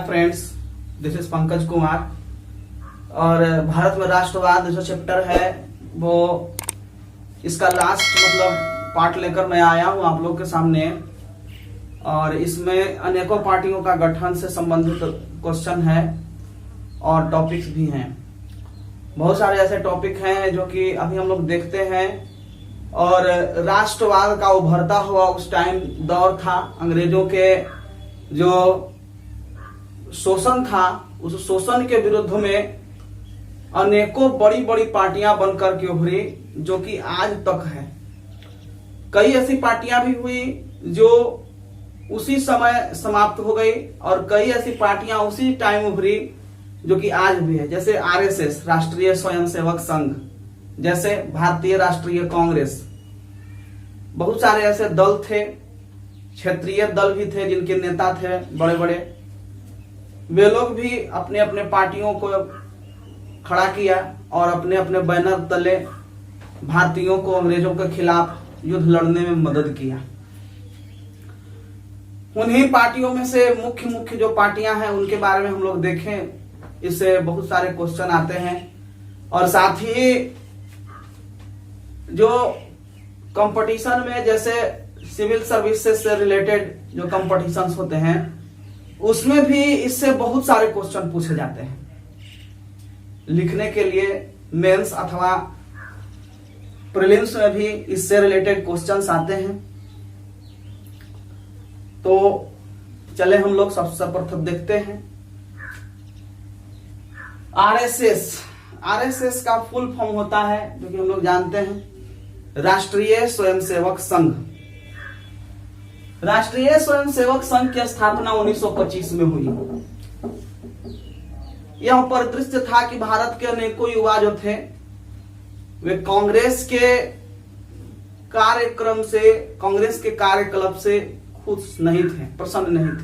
Hi friends, this is Pankaj Kumar. और भारत में राष्ट्रवाद जो चैप्टर है वो इसका लास्ट पार्ट लेकर मैं आया हूं आप लोग के सामने। और इसमें अनेकों पार्टियों का गठन से संबंधित क्वेश्चन है और टॉपिक्स भी हैं। बहुत सारे ऐसे टॉपिक हैं जो कि अभी हम लोग देखते हैं। और राष्ट्रवाद का उभरता हुआ उस टाइम दौर था, अंग्रेजों के जो शोषण था उस शोषण के विरुद्ध में अनेकों बड़ी बड़ी पार्टियां बनकर के उभरी जो कि आज तक है। कई ऐसी पार्टियां भी हुई जो उसी समय समाप्त हो गई और कई ऐसी पार्टियां उसी टाइम उभरी जो कि आज भी है, जैसे आरएसएस राष्ट्रीय स्वयंसेवक संघ, जैसे भारतीय राष्ट्रीय कांग्रेस। बहुत सारे ऐसे दल थे, क्षेत्रीय दल भी थे जिनके नेता थे बड़े बड़े। वे लोग भी अपने अपने पार्टियों को खड़ा किया और अपने अपने बैनर तले भारतीयों को अंग्रेजों के खिलाफ युद्ध लड़ने में मदद किया। उन्हीं पार्टियों में से मुख्य मुख्य जो पार्टियां हैं उनके बारे में हम लोग देखें, इससे बहुत सारे क्वेश्चन आते हैं। और साथ ही जो कंपटीशन में जैसे सिविल सर्विसेज से रिलेटेड जो कंपटीशंस होते हैं उसमें भी इससे बहुत सारे क्वेश्चन पूछे जाते हैं। लिखने के लिए मेंस अथवा प्रीलिम्स में भी इससे रिलेटेड क्वेश्चंस आते हैं। तो चले हम लोग सबसे सर्वप्रथम देखते हैं आरएसएस का फुल फॉर्म होता है जो कि हम लोग जानते हैं, राष्ट्रीय स्वयंसेवक संघ। राष्ट्रीय स्वयंसेवक संघ की स्थापना 1925 में हुई। यह परिदृश्य था कि भारत के अनेकों युवा जो थे वे कांग्रेस के कार्यक्रम से, कांग्रेस के कार्यकलाप से खुश नहीं थे, प्रसन्न नहीं थे।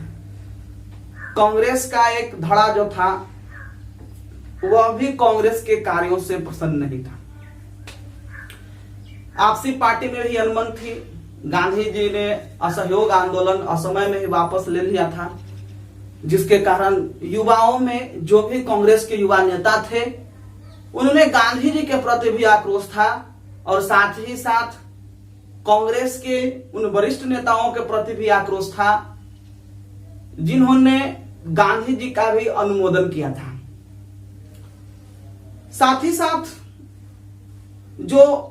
कांग्रेस का एक धड़ा जो था वह भी कांग्रेस के कार्यों से प्रसन्न नहीं था। आपसी पार्टी में भी अनबन थी। गांधी जी ने असहयोग आंदोलन असमय में ही वापस ले लिया था, जिसके कारण युवाओं में जो भी कांग्रेस के युवा नेता थे उन्होंने गांधी जी के प्रति भी आक्रोश था और साथ ही साथ कांग्रेस के उन वरिष्ठ नेताओं के प्रति भी आक्रोश था जिन्होंने गांधी जी का भी अनुमोदन किया था। साथ ही साथ जो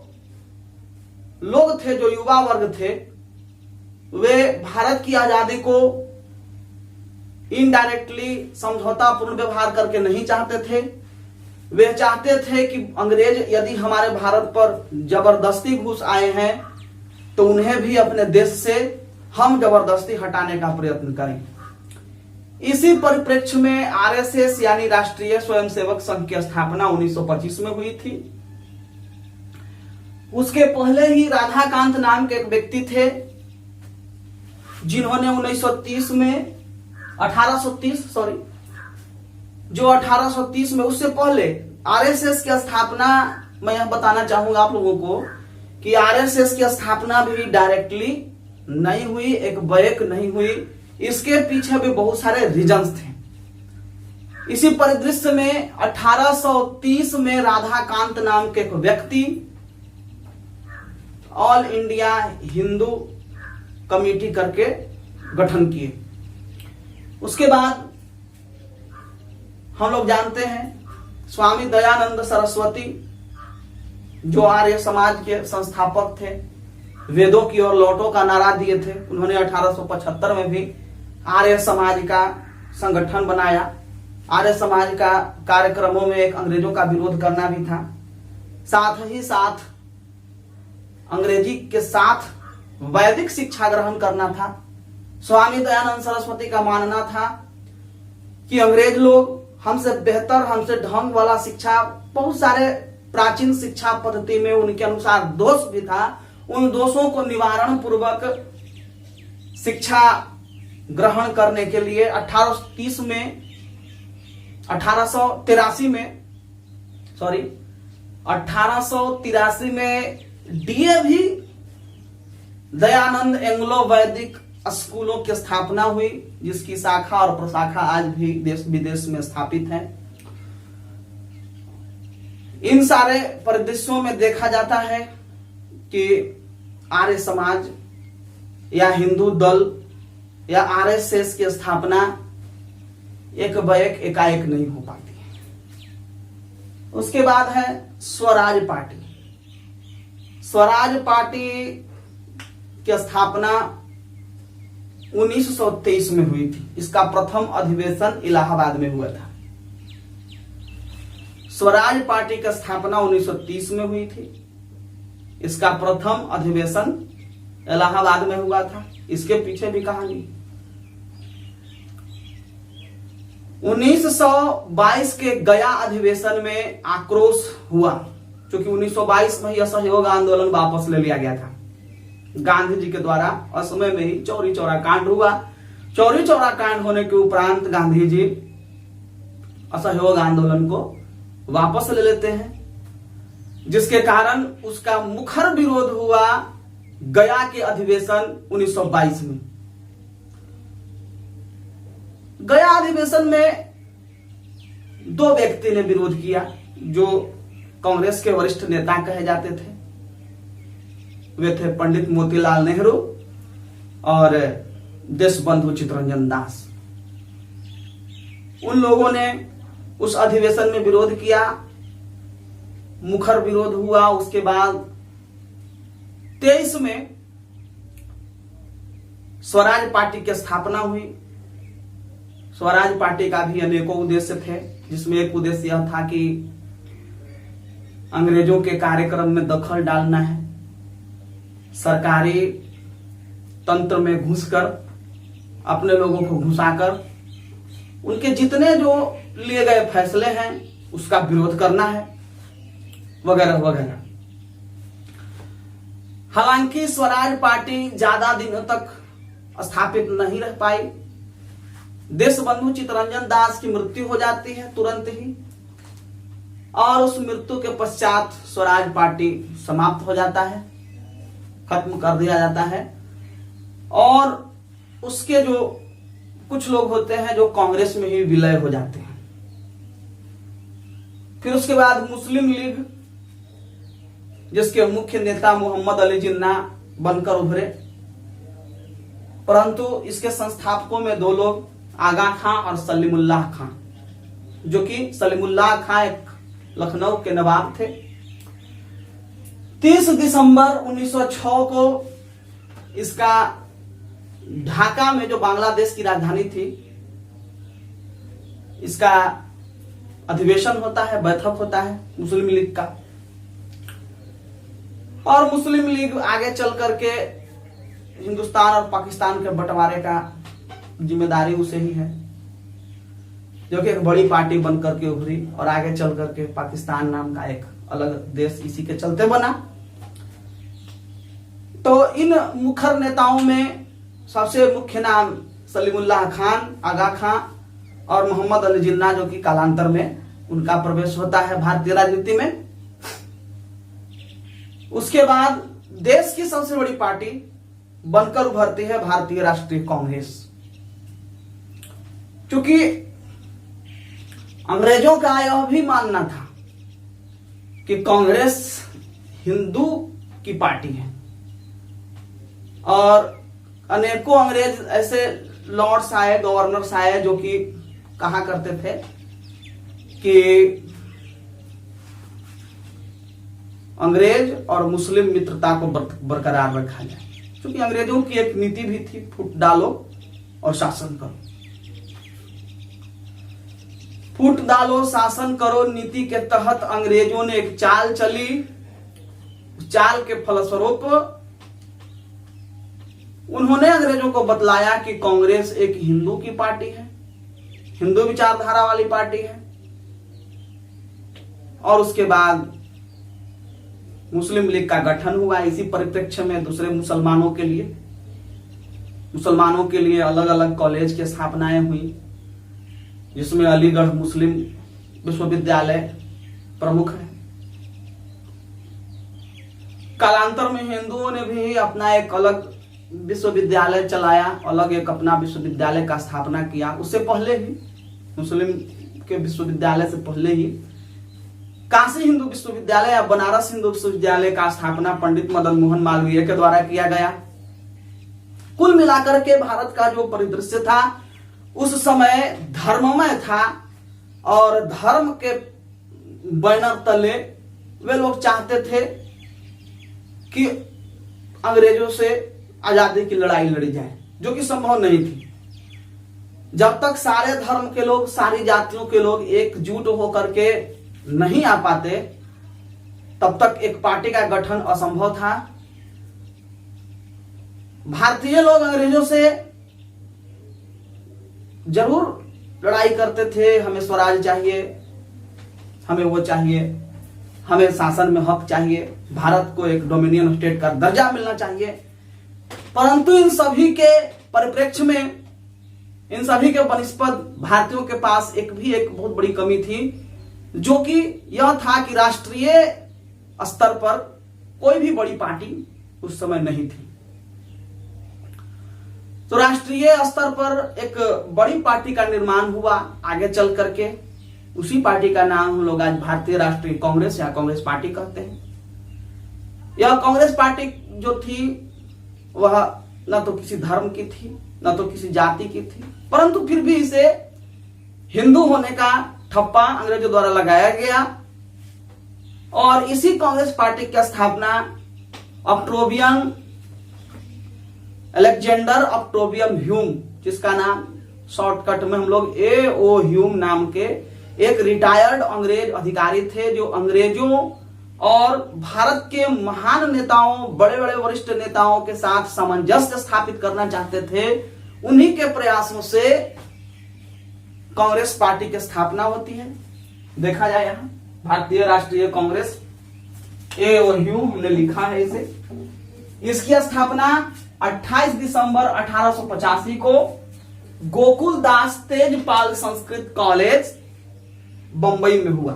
लोग थे, जो युवा वर्ग थे, वे भारत की आजादी को इनडायरेक्टली समझौतापूर्ण व्यवहार करके नहीं चाहते थे। वे चाहते थे कि अंग्रेज यदि हमारे भारत पर जबरदस्ती घुस आए हैं तो उन्हें भी अपने देश से हम जबरदस्ती हटाने का प्रयत्न करें। इसी परिप्रेक्ष्य में आरएसएस यानी राष्ट्रीय स्वयंसेवक संघ की स्थापना 1925 में हुई थी। उसके पहले ही राधाकांत नाम के एक व्यक्ति थे जिन्होंने 1830 में, उससे पहले आरएसएस की स्थापना, मैं यह बताना चाहूंगा आप लोगों को कि आरएसएस की स्थापना भी डायरेक्टली नहीं हुई, एक बैक नहीं हुई। इसके पीछे भी बहुत सारे रीजंस थे। इसी परिदृश्य में 1830 में राधाकांत नाम के एक व्यक्ति ऑल इंडिया हिंदू कमेटी करके गठन किए। उसके बाद हम लोग जानते हैं स्वामी दयानंद सरस्वती जो आर्य समाज के संस्थापक थे, वेदों की ओर लौटो का नारा दिए थे। उन्होंने 1875 में भी आर्य समाज का संगठन बनाया। आर्य समाज का कार्यक्रमों में एक अंग्रेजों का विरोध करना भी था। साथ ही साथ अंग्रेजी के साथ वैदिक शिक्षा ग्रहण करना था। स्वामी दयानंद सरस्वती का मानना था कि अंग्रेज लोग हमसे बेहतर, हमसे ढंग वाला शिक्षा, बहुत सारे प्राचीन शिक्षा पद्धति में उनके अनुसार दोष भी था। उन दोषों को निवारण पूर्वक शिक्षा ग्रहण करने के लिए 1883 में डीएवी दयानंद एंग्लो वैदिक स्कूलों की स्थापना हुई, जिसकी शाखा और प्रशाखा आज भी देश विदेश में स्थापित है। इन सारे परिदृश्यों में देखा जाता है कि आर्य समाज या हिंदू दल या आरएसएस की स्थापना एक बैक एकाएक नहीं हो पाती है। उसके बाद है स्वराज पार्टी। स्वराज पार्टी की स्थापना 1923 में हुई थी। इसका प्रथम अधिवेशन इलाहाबाद में हुआ था। स्वराज पार्टी की स्थापना 1930 में हुई थी। इसका प्रथम अधिवेशन इलाहाबाद में हुआ था। इसके पीछे भी कहानी। 1922 के गया अधिवेशन में आक्रोश हुआ, क्योंकि 1922 में ही असहयोग आंदोलन वापस ले लिया गया था गांधी जी के द्वारा। असमय में ही चौरी चौरा कांड हुआ। चौरी चौरा कांड होने के उपरांत गांधी जी असहयोग आंदोलन को वापस ले लेते हैं, जिसके कारण उसका मुखर विरोध हुआ गया के अधिवेशन 1922 में। गया अधिवेशन में दो व्यक्ति ने विरोध किया, जो कांग्रेस के वरिष्ठ नेता कहे जाते थे। वे थे पंडित मोतीलाल नेहरू और देशबंधु चित्तरंजन दास। उन लोगों ने उस अधिवेशन में विरोध किया, मुखर विरोध हुआ। उसके बाद 23 में स्वराज पार्टी की स्थापना हुई। स्वराज पार्टी का भी अनेकों उद्देश्य थे, जिसमें एक उद्देश्य यह था कि अंग्रेजों के कार्यक्रम में दखल डालना है, सरकारी तंत्र में घुसकर अपने लोगों को घुसाकर उनके जितने जो लिए गए फैसले हैं उसका विरोध करना है, वगैरह वगैरह। हालांकि स्वराज पार्टी ज्यादा दिनों तक स्थापित नहीं रह पाई। देशबंधु चित्तरंजन दास की मृत्यु हो जाती है तुरंत ही, और उस मृत्यु के पश्चात स्वराज पार्टी समाप्त हो जाता है, खत्म कर दिया जाता है। और उसके जो कुछ लोग होते हैं जो कांग्रेस में ही विलय हो जाते हैं। फिर उसके बाद मुस्लिम लीग, जिसके मुख्य नेता मोहम्मद अली जिन्ना बनकर उभरे, परंतु इसके संस्थापकों में दो लोग, आगा खां और सलीमुल्लाह खां, जो कि सलीमुल्लाह खां एक लखनऊ के नवाब थे। 30 दिसंबर 1906 को इसका ढाका में, जो बांग्लादेश की राजधानी थी, इसका अधिवेशन होता है, बैठक होता है मुस्लिम लीग का। और मुस्लिम लीग आगे चल करके हिंदुस्तान और पाकिस्तान के बंटवारे का जिम्मेदारी उसे ही है, जो कि एक बड़ी पार्टी बनकर के उभरी और आगे चल करके पाकिस्तान नाम का एक अलग देश इसी के चलते बना। तो इन मुखर नेताओं में सबसे मुख्य नाम सलीमुल्लाह खान, आगा खां और मोहम्मद अली जिन्ना, जो कि कालांतर में उनका प्रवेश होता है भारतीय राजनीति में। उसके बाद देश की सबसे बड़ी पार्टी बनकर उभरती है भारतीय राष्ट्रीय कांग्रेस। क्योंकि अंग्रेजों का यह भी मानना था कि कांग्रेस हिंदू की पार्टी है, और अनेकों अंग्रेज ऐसे लॉर्ड्स आए, गवर्नर्स आए, जो कि कहा करते थे कि अंग्रेज और मुस्लिम मित्रता को बरकरार रखा जाए। क्योंकि अंग्रेजों की एक नीति भी थी, फूट डालो और शासन करो। फूट डालो शासन करो नीति के तहत अंग्रेजों ने एक चाल चली। चाल के फलस्वरूप उन्होंने अंग्रेजों को बतलाया कि कांग्रेस एक हिंदू की पार्टी है, हिंदू विचारधारा वाली पार्टी है। और उसके बाद मुस्लिम लीग का गठन हुआ। इसी परिप्रेक्ष्य में दूसरे मुसलमानों के लिए अलग अलग कॉलेज की स्थापनाएं हुई, जिसमें अलीगढ़ मुस्लिम विश्वविद्यालय प्रमुख है। कालांतर में हिंदुओं ने भी अपना एक अलग विश्वविद्यालय चलाया, अलग एक अपना विश्वविद्यालय का स्थापना किया। उससे पहले ही मुस्लिम के विश्वविद्यालय से पहले ही काशी हिंदू विश्वविद्यालय या बनारस हिंदू विश्वविद्यालय का स्थापना पंडित मदन मोहन मालवीय के द्वारा किया गया। कुल मिलाकर के भारत का जो परिदृश्य था उस समय धर्ममय था और धर्म के बैनर तले वे लोग चाहते थे कि अंग्रेजों से आजादी की लड़ाई लड़ी जाए, जो कि संभव नहीं थी। जब तक सारे धर्म के लोग, सारी जातियों के लोग एकजुट होकर के नहीं आ पाते, तब तक एक पार्टी का गठन असंभव था। भारतीय लोग अंग्रेजों से जरूर लड़ाई करते थे, हमें स्वराज चाहिए, हमें वो चाहिए, हमें शासन में हक चाहिए, भारत को एक डोमिनियन स्टेट का दर्जा मिलना चाहिए। परंतु इन सभी के परिप्रेक्ष्य में, इन सभी के बनिस्पत भारतीयों के पास एक बहुत बड़ी कमी थी, जो कि यह था कि राष्ट्रीय स्तर पर कोई भी बड़ी पार्टी उस समय नहीं थी। तो राष्ट्रीय स्तर पर एक बड़ी पार्टी का निर्माण हुआ आगे चल करके। उसी पार्टी का नाम हम लोग आज भारतीय राष्ट्रीय कांग्रेस या कांग्रेस पार्टी कहते हैं। यह कांग्रेस पार्टी जो थी वह न तो किसी धर्म की थी, न तो किसी जाति की थी, परंतु फिर भी इसे हिंदू होने का ठप्पा अंग्रेजों द्वारा लगाया गया। और इसी कांग्रेस पार्टी की स्थापना ऑक्टोबियन अलेक्जेंडर ऑक्टोबियम ह्यूम, जिसका नाम शॉर्टकट में हम लोग A.O. ह्यूम नाम के एक रिटायर्ड अंग्रेज अधिकारी थे, जो अंग्रेजों और भारत के महान नेताओं, बड़े बड़े वरिष्ठ नेताओं के साथ सामंजस्य स्थापित करना चाहते थे। उन्हीं के प्रयासों से कांग्रेस पार्टी की स्थापना होती है। देखा जाए यहां भारतीय राष्ट्रीय कांग्रेस A.O. ह्यूम, हमने लिखा है इसे। इसकी स्थापना 28 दिसंबर 1885 को गोकुल दास तेजपाल संस्कृत कॉलेज बंबई में हुआ।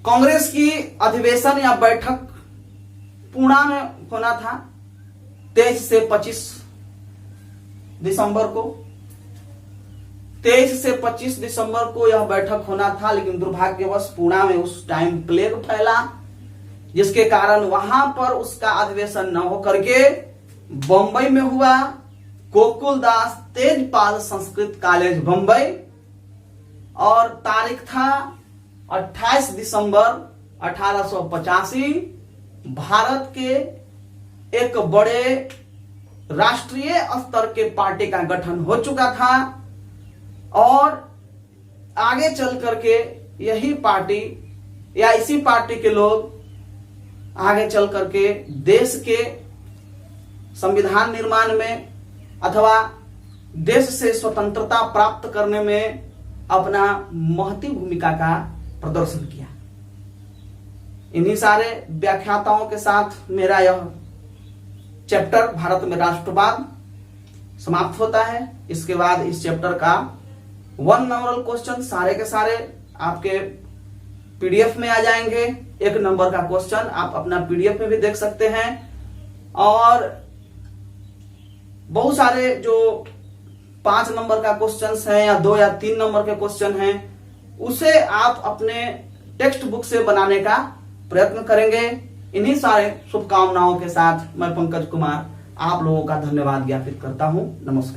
कांग्रेस की अधिवेशन या बैठक पुणे में होना था 23 से 25 दिसंबर को। 23 से 25 दिसंबर को यह बैठक होना था, लेकिन दुर्भाग्यवश पुणे में उस टाइम प्लेग फैला, जिसके कारण वहां पर उसका अधिवेशन न होकर के बंबई में हुआ। गोकुलदास तेजपाल संस्कृत कॉलेज बंबई, और तारीख था 28 दिसंबर 1885। भारत के एक बड़े राष्ट्रीय स्तर के पार्टी का गठन हो चुका था और आगे चल करके यही पार्टी या इसी पार्टी के लोग आगे चल करके देश के संविधान निर्माण में अथवा देश से स्वतंत्रता प्राप्त करने में अपना महती भूमिका का प्रदर्शन किया। इन्हीं सारे व्याख्याताओं के साथ मेरा यह चैप्टर भारत में राष्ट्रवाद समाप्त होता है। इसके बाद इस चैप्टर का 1 नंबर क्वेश्चन सारे के सारे आपके पीडीएफ में आ जाएंगे। 1 नंबर का क्वेश्चन आप अपना पीडीएफ में भी देख सकते हैं, और बहुत सारे जो 5 नंबर का क्वेश्चन है या 2 या 3 नंबर के क्वेश्चन हैं, उसे आप अपने टेक्स्ट बुक से बनाने का प्रयत्न करेंगे। इन्हीं सारे शुभकामनाओं के साथ मैं पंकज कुमार आप लोगों का धन्यवाद ज्ञापित करता हूं। नमस्कार।